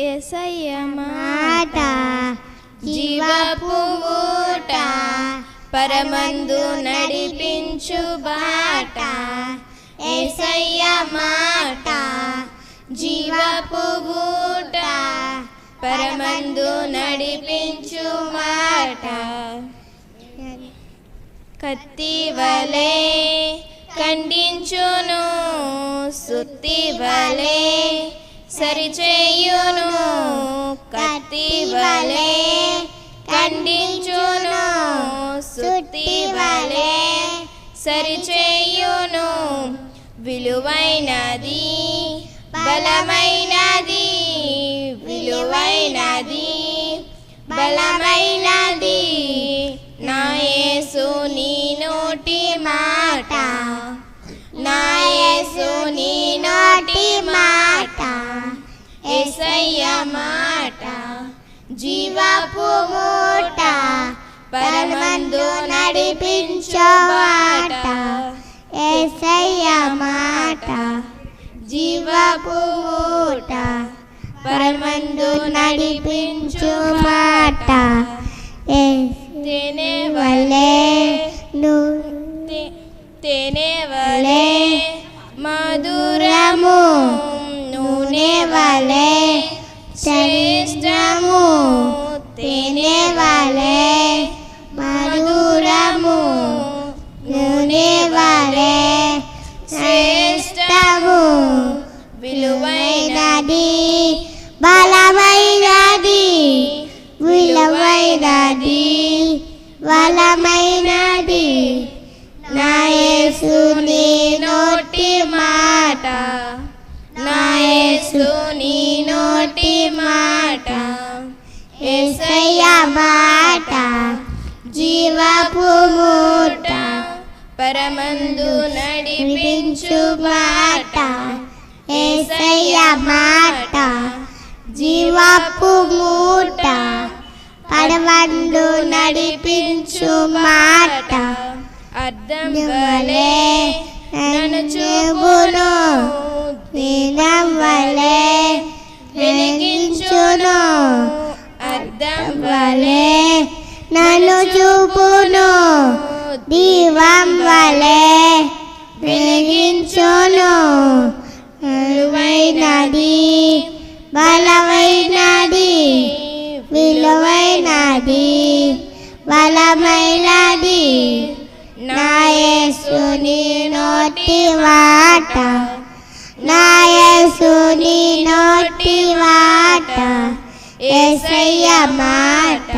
యేసయ్య మాట జీవపు ఊట పరమందు నడిపించు బాట. యేసయ్య మాట జీవపు ఊట పరమందు నడిపించు మాట. కత్తి వలె ఖండించును, సుత్తి వలె సరిచేయును. కత్తి వలె ఖండించును, సుత్తి వలె సరిచేయును. విలువైనది బలమైనది, విలువైనది బలమైనది నా యేసు నీ నోటి మాట. నా యేసు నీ నోటి మాట. యేసయ్య మాట జీవపు ఊట పరమందు నడిపించు బాట. యేసయ్య మాట జీవపు ఊట పరమందు నడిపించు మాట. తేనె వలె తేనె వలె మధురము, నూనె వలె శ్రేష్టము. తేనె వలె మధురము, నూనె వలె శ్రేష్టము. విలువైనది బలమైనది, విలువైనది బలమైనది నా యేసు నీ నోటి మాట. నా యేసు నీ నోటి మాట. యేసయ్య మాట జీవపు ఊట పరమందు నడిపించు బాట. యేసయ్య మాట జీవపు ఊట పరమందు నడిపించు మాట. అద్దం వలె నన్ను చూపును, దీనం వలె వెలిగించును. అద్దం వలె నన్ను చూపును, దీపం వలె వెలిగించును. విలువైనది బలమైనది, విలువైనది బలమైనది నా యేసు నీ నోటి మాట. నా యేసు నీ నోటి మాట. యేసయ్య మాట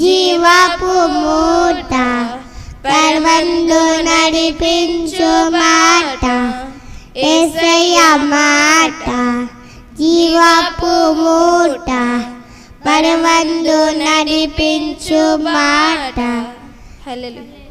జీవపు ఊట పరమందు నడిపించు మాట. యేసయ్య మాట జీవపు ఊట పరమందు నడిపించు మాట. హల్లెలూయా.